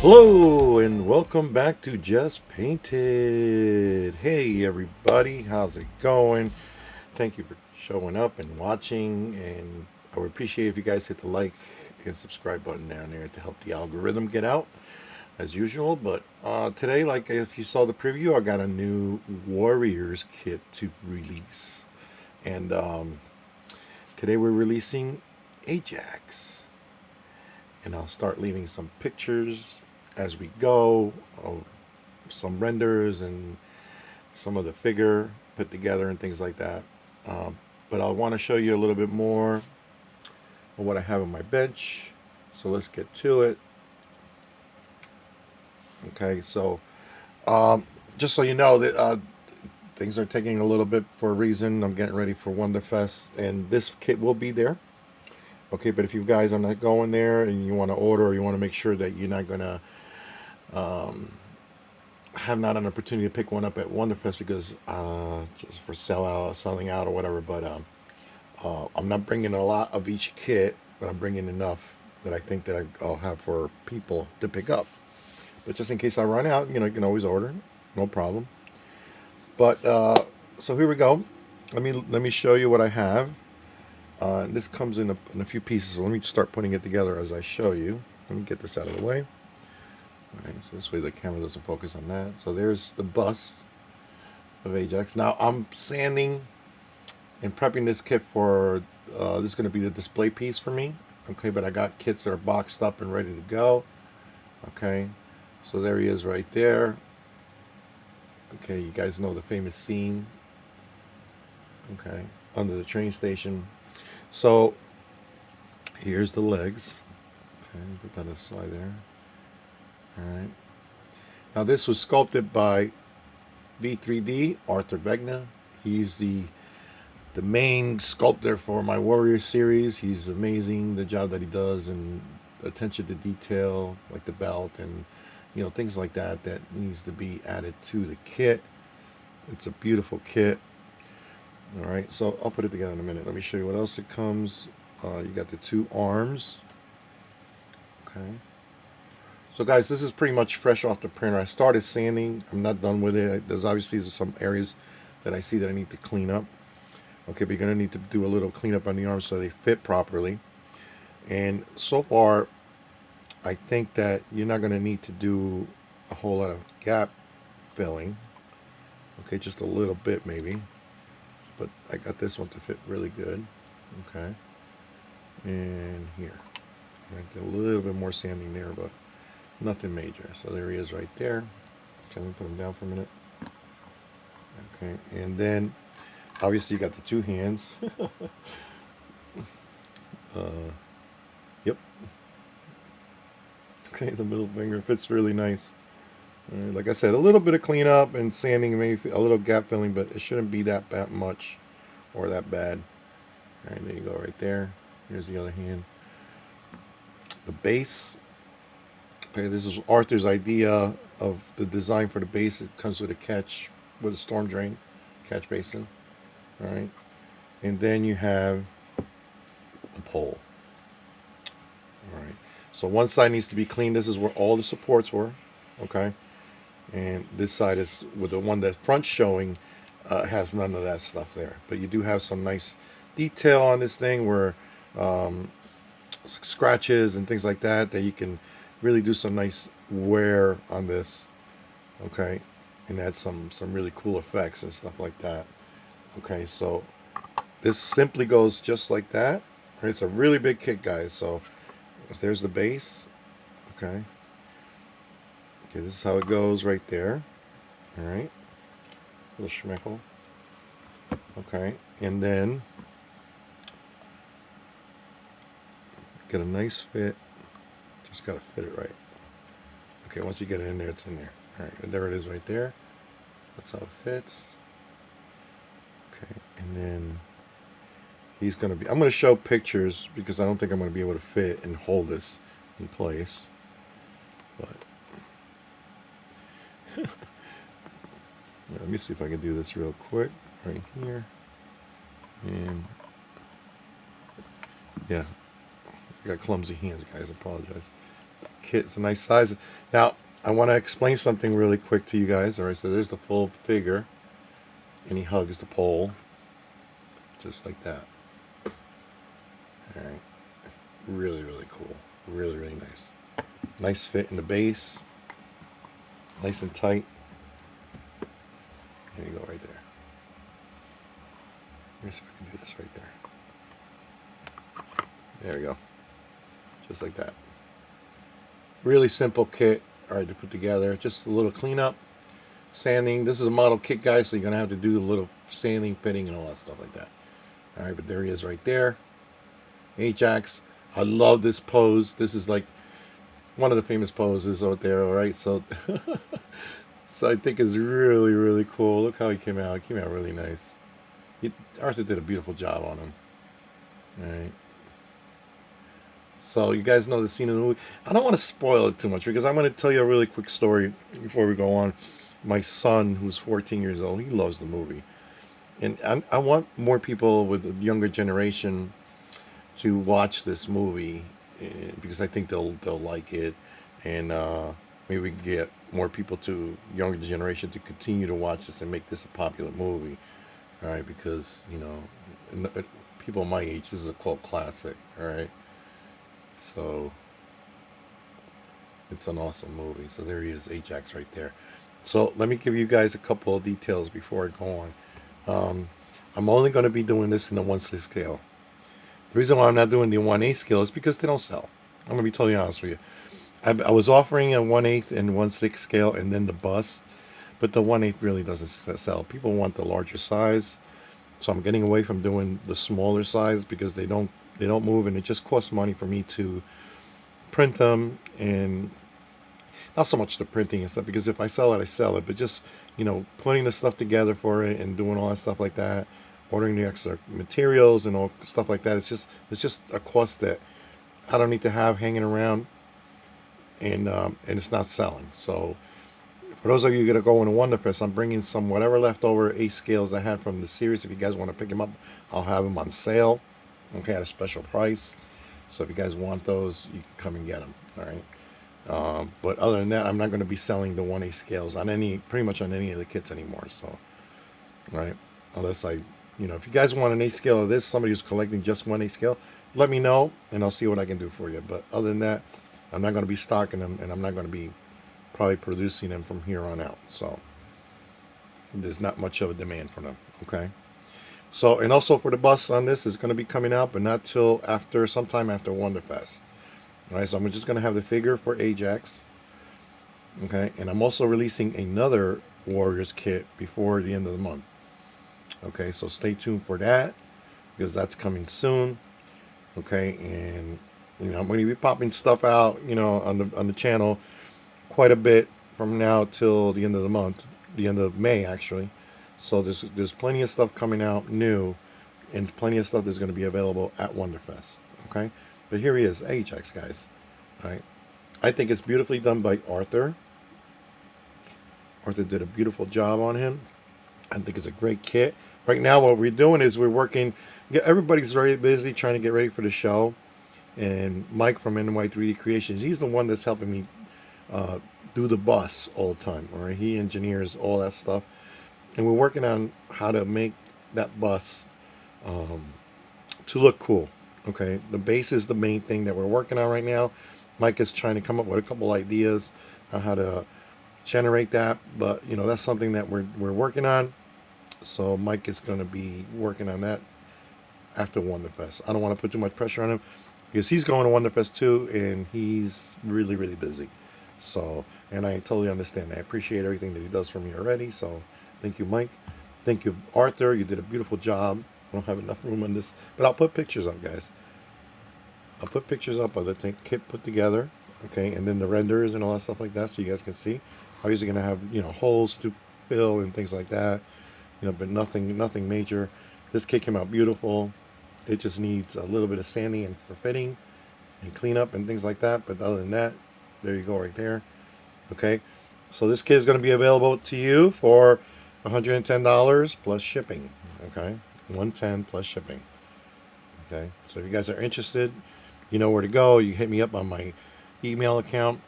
Hello and welcome back to Just Painted. Hey everybody, how's it going? Thank you for showing up and watching, and I would appreciate if you guys hit the like and subscribe button down there to help the algorithm get out as usual. But today, like if you saw the preview, I got a new Warriors kit to release, and today we're releasing Ajax, and I'll start leaving some pictures as we go of some renders and some of the figure put together and things like that. But I want to show you a little bit more of what I have on my bench. So let's get to it. Okay, so just so you know that things are taking a little bit for a reason. I'm getting ready for Wonderfest, and this kit will be there. Okay, but if you guys are not going there and you want to order, or you want to make sure that you're not going to have not an opportunity to pick one up at Wonderfest because just for selling out or whatever. But I'm not bringing a lot of each kit, but I'm bringing enough that I think that I'll have for people to pick up. But just in case I run out, you can always order, no problem. But so here we go. Let me show you what I have. This comes in a few pieces. So let me start putting it together as I show you. Let me get this out of the way. All right, so this way the camera doesn't focus on that. So there's the bust of Ajax. Now I'm sanding and prepping this kit for, this is going to be the display piece for me. Okay, but I got kits that are boxed up and ready to go. Okay, so there he is right there. Okay, you guys know the famous scene. Okay, under the train station. So here's the legs. Okay, put that aside there. All right. Now this was sculpted by NY3D Arthur Vegna. He's the main sculptor for my Warrior series. He's amazing, the job that he does, and attention to detail, like the belt and things like that needs to be added to the kit. It's a beautiful kit. All right, so I'll put it together in a minute. Let me show you what else it comes. You got the two arms. Okay. So guys, this is pretty much fresh off the printer. I started sanding. I'm not done with it. There's obviously some areas that I see that I need to clean up. Okay, but you're going to need to do a little cleanup on the arms so they fit properly. And so far, I think that you're not going to need to do a whole lot of gap filling. Okay, just a little bit maybe. But I got this one to fit really good. Okay. And here. I get a little bit more sanding there, but nothing major. So there he is right there. Okay, let me put him down for a minute. Okay, and then obviously you got the two hands. Yep. Okay, the middle finger fits really nice. Like I said, a little bit of cleanup and sanding, maybe a little gap filling, but it shouldn't be that much or that bad. All right, there you go, right there. Here's the other hand. The base. Okay, this is Arthur's idea of the design for the base. It comes with a catch, with a storm drain, catch basin. All right, and then you have a pole. All right, so one side needs to be cleaned. This is where all the supports were. Okay. And this side is with the one that front showing has none of that stuff there. But you do have some nice detail on this thing where scratches and things like that you can really do some nice wear on this. Okay, and add some really cool effects and stuff like that. Okay, so this simply goes just like that. It's a really big kit, guys. So there's the base. Okay. Okay, this is how it goes right there. All right, little schmeckle. Okay, and then get a nice fit. Just gotta fit it right. Okay, once you get it in there, it's in there. All right, and there it is right there. That's how it fits. Okay, and then he's gonna be. I'm gonna show pictures because I don't think I'm gonna be able to fit and hold this in place, but. Let me see if I can do this real quick right here. And yeah, I got clumsy hands, guys. I apologize. kit. It's a nice size. Now, I want to explain something really quick to you guys. All right, so there's the full figure, and he hugs the pole, just like that. All right, really, really cool. Really, really nice. Nice fit in the base, nice and tight. There you go, right there. Let me see if I can do this right there. There we go. Just like that. Really simple kit, all right, to put together. Just a little cleanup, sanding. This is a model kit, guys, so you're going to have to do a little sanding, fitting, and all that stuff like that. All right, but there he is right there. Ajax. I love this pose. This is like one of the famous poses out there, all right? So, so I think it's really, really cool. Look how he came out. He came out really nice. Arthur did a beautiful job on him. All right. So you guys know the scene in the movie. I don't want to spoil it too much because I'm going to tell you a really quick story before we go on. My son, who's 14 years old, he loves the movie. And I want more people with the younger generation to watch this movie because I think they'll like it. And maybe we can get more people to younger generation to continue to watch this and make this a popular movie. All right, because, you know, people my age, this is a cult classic. All right. So it's an awesome movie. So there he is, Ajax right there. So let me give you guys a couple of details before I go on. I'm only going to be doing this in the 1/6 scale. The reason why I'm not doing the 1/8 scale is because they don't sell. I'm going to be totally honest with you. I was offering a 1/8 and 1/6 scale and then the bust, but the 1/8 really doesn't sell. People want the larger size. So I'm getting away from doing the smaller size because they don't move, and it just costs money for me to print them, and not so much the printing and stuff, because if I sell it, I sell it, but just, you know, putting the stuff together for it and doing all that stuff like that, ordering the extra materials and all stuff like that, it's just a cost that I don't need to have hanging around, and it's not selling. So for those of you that are going to Wonderfest, I'm bringing some whatever leftover ace scales I had from the series. If you guys want to pick them up, I'll have them on sale. Okay, at a special price. So if you guys want those, you can come and get them. All right. But other than that, I'm not going to be selling the 1/8 scales on pretty much on any of the kits anymore. So, right, unless you know, if you guys want an 8 scale of this, somebody who's collecting just 1/8 scale, let me know and I'll see what I can do for you. But other than that, I'm not going to be stocking them, and I'm not going to be probably producing them from here on out. So there's not much of a demand for them. Okay. So, and also for the bus on this is going to be coming out, but not till sometime after Wonderfest. All right, so I'm just going to have the figure for Ajax. Okay, and I'm also releasing another Warriors kit before the end of the month. Okay, so stay tuned for that because that's coming soon. Okay, and you know, I'm going to be popping stuff out, you know, on the channel quite a bit from now till the end of the month, the end of May actually. So there's plenty of stuff coming out new, and plenty of stuff that's going to be available at Wonderfest. Okay, but here he is, Ajax, guys. All right, I think it's beautifully done by Arthur. Arthur did a beautiful job on him. I think it's a great kit. Right now, what we're doing is we're working. Everybody's very busy trying to get ready for the show, and Mike from NY3D Creations, he's the one that's helping me do the bus all the time. All right, he engineers all that stuff. And we're working on how to make that bus to look cool. Okay, the base is the main thing that we're working on right now. Mike is trying to come up with a couple ideas on how to generate that, but you know, that's something that we're working on. So Mike is going to be working on that after Wonderfest. I don't want to put too much pressure on him because he's going to Wonderfest too, and he's really, really busy. So, and I totally understand. I appreciate everything that he does for me already. So. Thank you, Mike. Thank you, Arthur. You did a beautiful job. I don't have enough room on this, but I'll put pictures up, guys. I'll put pictures up of the kit put together, okay, and then the renders and all that stuff like that, so you guys can see. Obviously, going to have, you know, holes to fill and things like that, you know, but nothing major. This kit came out beautiful. It just needs a little bit of sanding and for fitting and cleanup and things like that. But other than that, there you go, right there. Okay, so this kit is going to be available to you for $110 plus shipping. Okay, $110 plus shipping. Okay, so if you guys are interested, you know where to go. You hit me up on my email account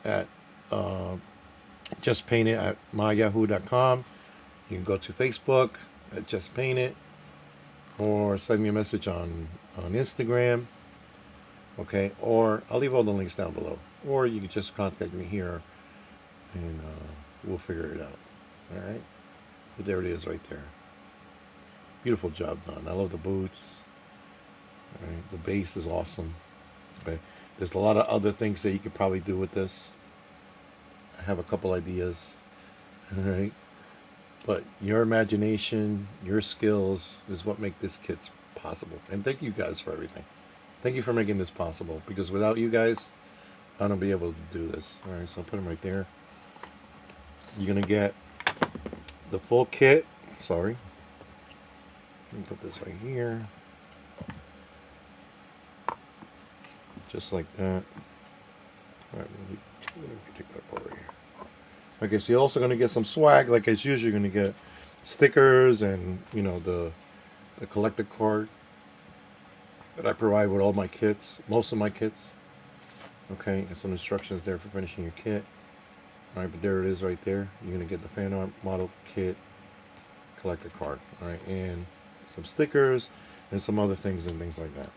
at justpaintit@myyahoo.com. You can go to Facebook at justpaintit, or send me a message on Instagram. Okay, or I'll leave all the links down below, or you can just contact me here, and we'll figure it out. All right, but there it is right there. Beautiful job done. I love the boots. All right, the base is awesome. Okay, there's a lot of other things that you could probably do with this. I have a couple ideas. All right, but your imagination, your skills is what make this kit possible. And thank you guys for everything. Thank you for making this possible, because without you guys, I don't be able to do this. All right, so I'll put them right there. You're gonna get the full kit. Sorry, let me put this right here, just like that. All right, let me take that part right here. Okay, so you're also gonna get some swag, like as usual. You're gonna get stickers and the collector card that I provide with all my kits, most of my kits. Okay, and some instructions there for finishing your kit. All right, but there it is right there. You're gonna get the fan art model kit collector card. All right, and some stickers and some other things and things like that.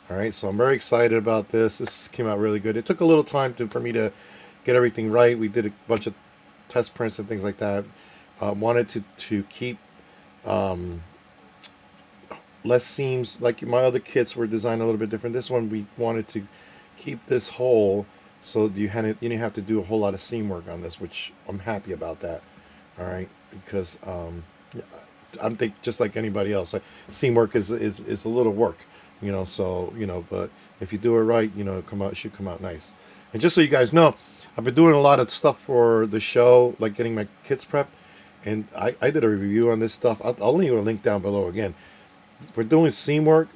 All right, so I'm very excited about this. This came out really good. It took a little time for me to get everything right. We did a bunch of test prints and things like that. Wanted to keep less seams. Like my other kits were designed a little bit different. This one we wanted to keep this whole, so you didn't have to do a whole lot of seam work on this, which I'm happy about that. All right, because I'm just like anybody else. Like, seam work is a little work, So but if you do it right, it should come out nice. And just so you guys know, I've been doing a lot of stuff for the show, like getting my kits prepped, and I did a review on this stuff. I'll leave a link down below again. We're doing seam work,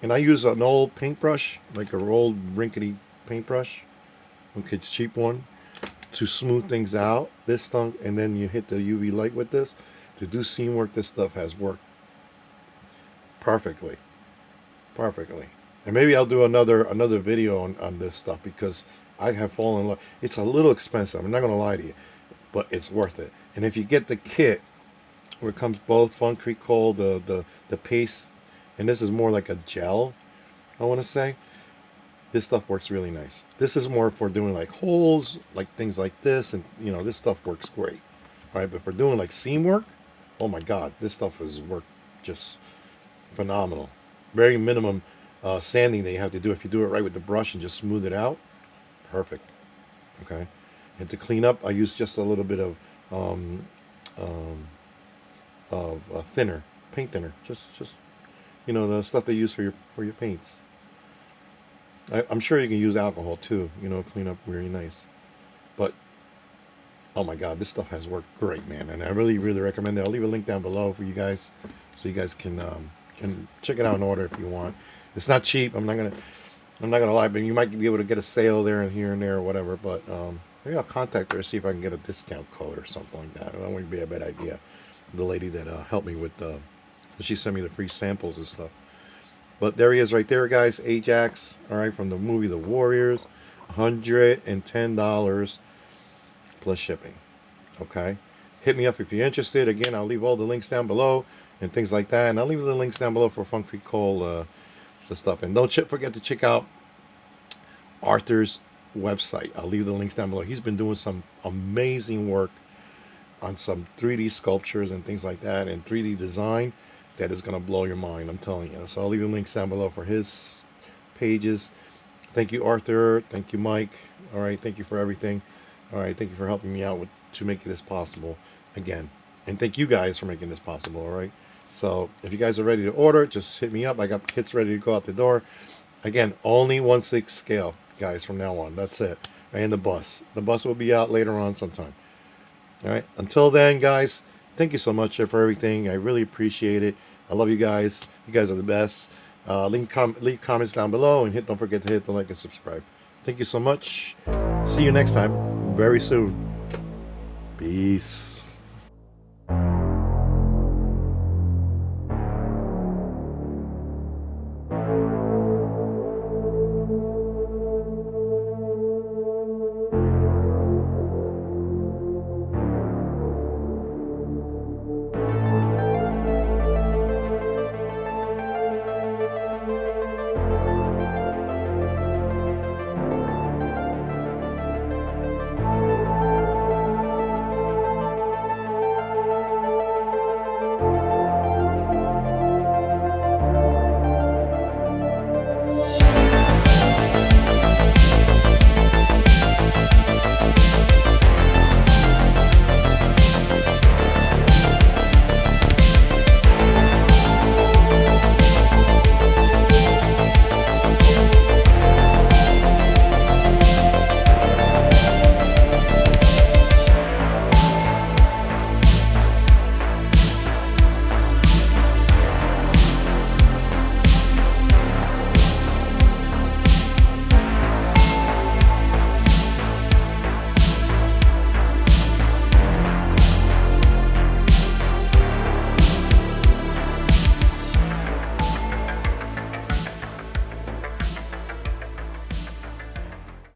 and I use an old paintbrush, like an old rinkety paintbrush, okay, cheap one, to smooth things out. This stuff, and then you hit the UV light with this to do seam work. This stuff has worked perfectly. And maybe I'll do another video on this stuff, because I have fallen in love. It's a little expensive, I'm not gonna lie to you, but it's worth it. And if you get the kit where it comes both concrete coal, the paste, and this is more like a gel, I want to say, this stuff works really nice. This is more for doing like holes, like things like this, and this stuff works great. All right, but for doing like seam work, oh my god, this stuff is worked just phenomenal. Very minimum sanding that you have to do. If you do it right with the brush and just smooth it out, perfect. Okay, and to clean up, I use just a little bit of thinner, paint thinner, just the stuff they use for your paints. I'm sure you can use alcohol too, clean up really nice. But oh my god, this stuff has worked great, man, and I really recommend it. I'll leave a link down below for you guys, so you guys can check it out and order if you want. It's not cheap. I'm not gonna lie, but you might be able to get a sale there and here and there or whatever. But maybe I'll contact her, see if I can get a discount code or something like that. That wouldn't be a bad idea. The lady that helped me with she sent me the free samples and stuff. But there he is right there, guys. Ajax, all right, from the movie The Warriors. $110 plus shipping. Okay, hit me up if you're interested. Again, I'll leave all the links down below and things like that, and I'll leave the links down below for concrete coal, the stuff. And don't forget to check out Arthur's website. I'll leave the links down below. He's been doing some amazing work on some 3D sculptures and things like that, and 3D design that is going to blow your mind, I'm telling you. So I'll leave the links down below for his pages. Thank you, Arthur. Thank you, Mike. All right, thank you for everything. All right, thank you for helping me out to make this possible again. And thank you guys for making this possible, all right? So if you guys are ready to order, just hit me up. I got kits ready to go out the door. Again, only 1/6 scale, guys, from now on. That's it. And the bus. The bus will be out later on sometime. All right, until then, guys, thank you so much for everything. I really appreciate it. I love you guys. You guys are the best. Leave comments down below, and don't forget to hit the like and subscribe. Thank you so much. See you next time, very soon. Peace.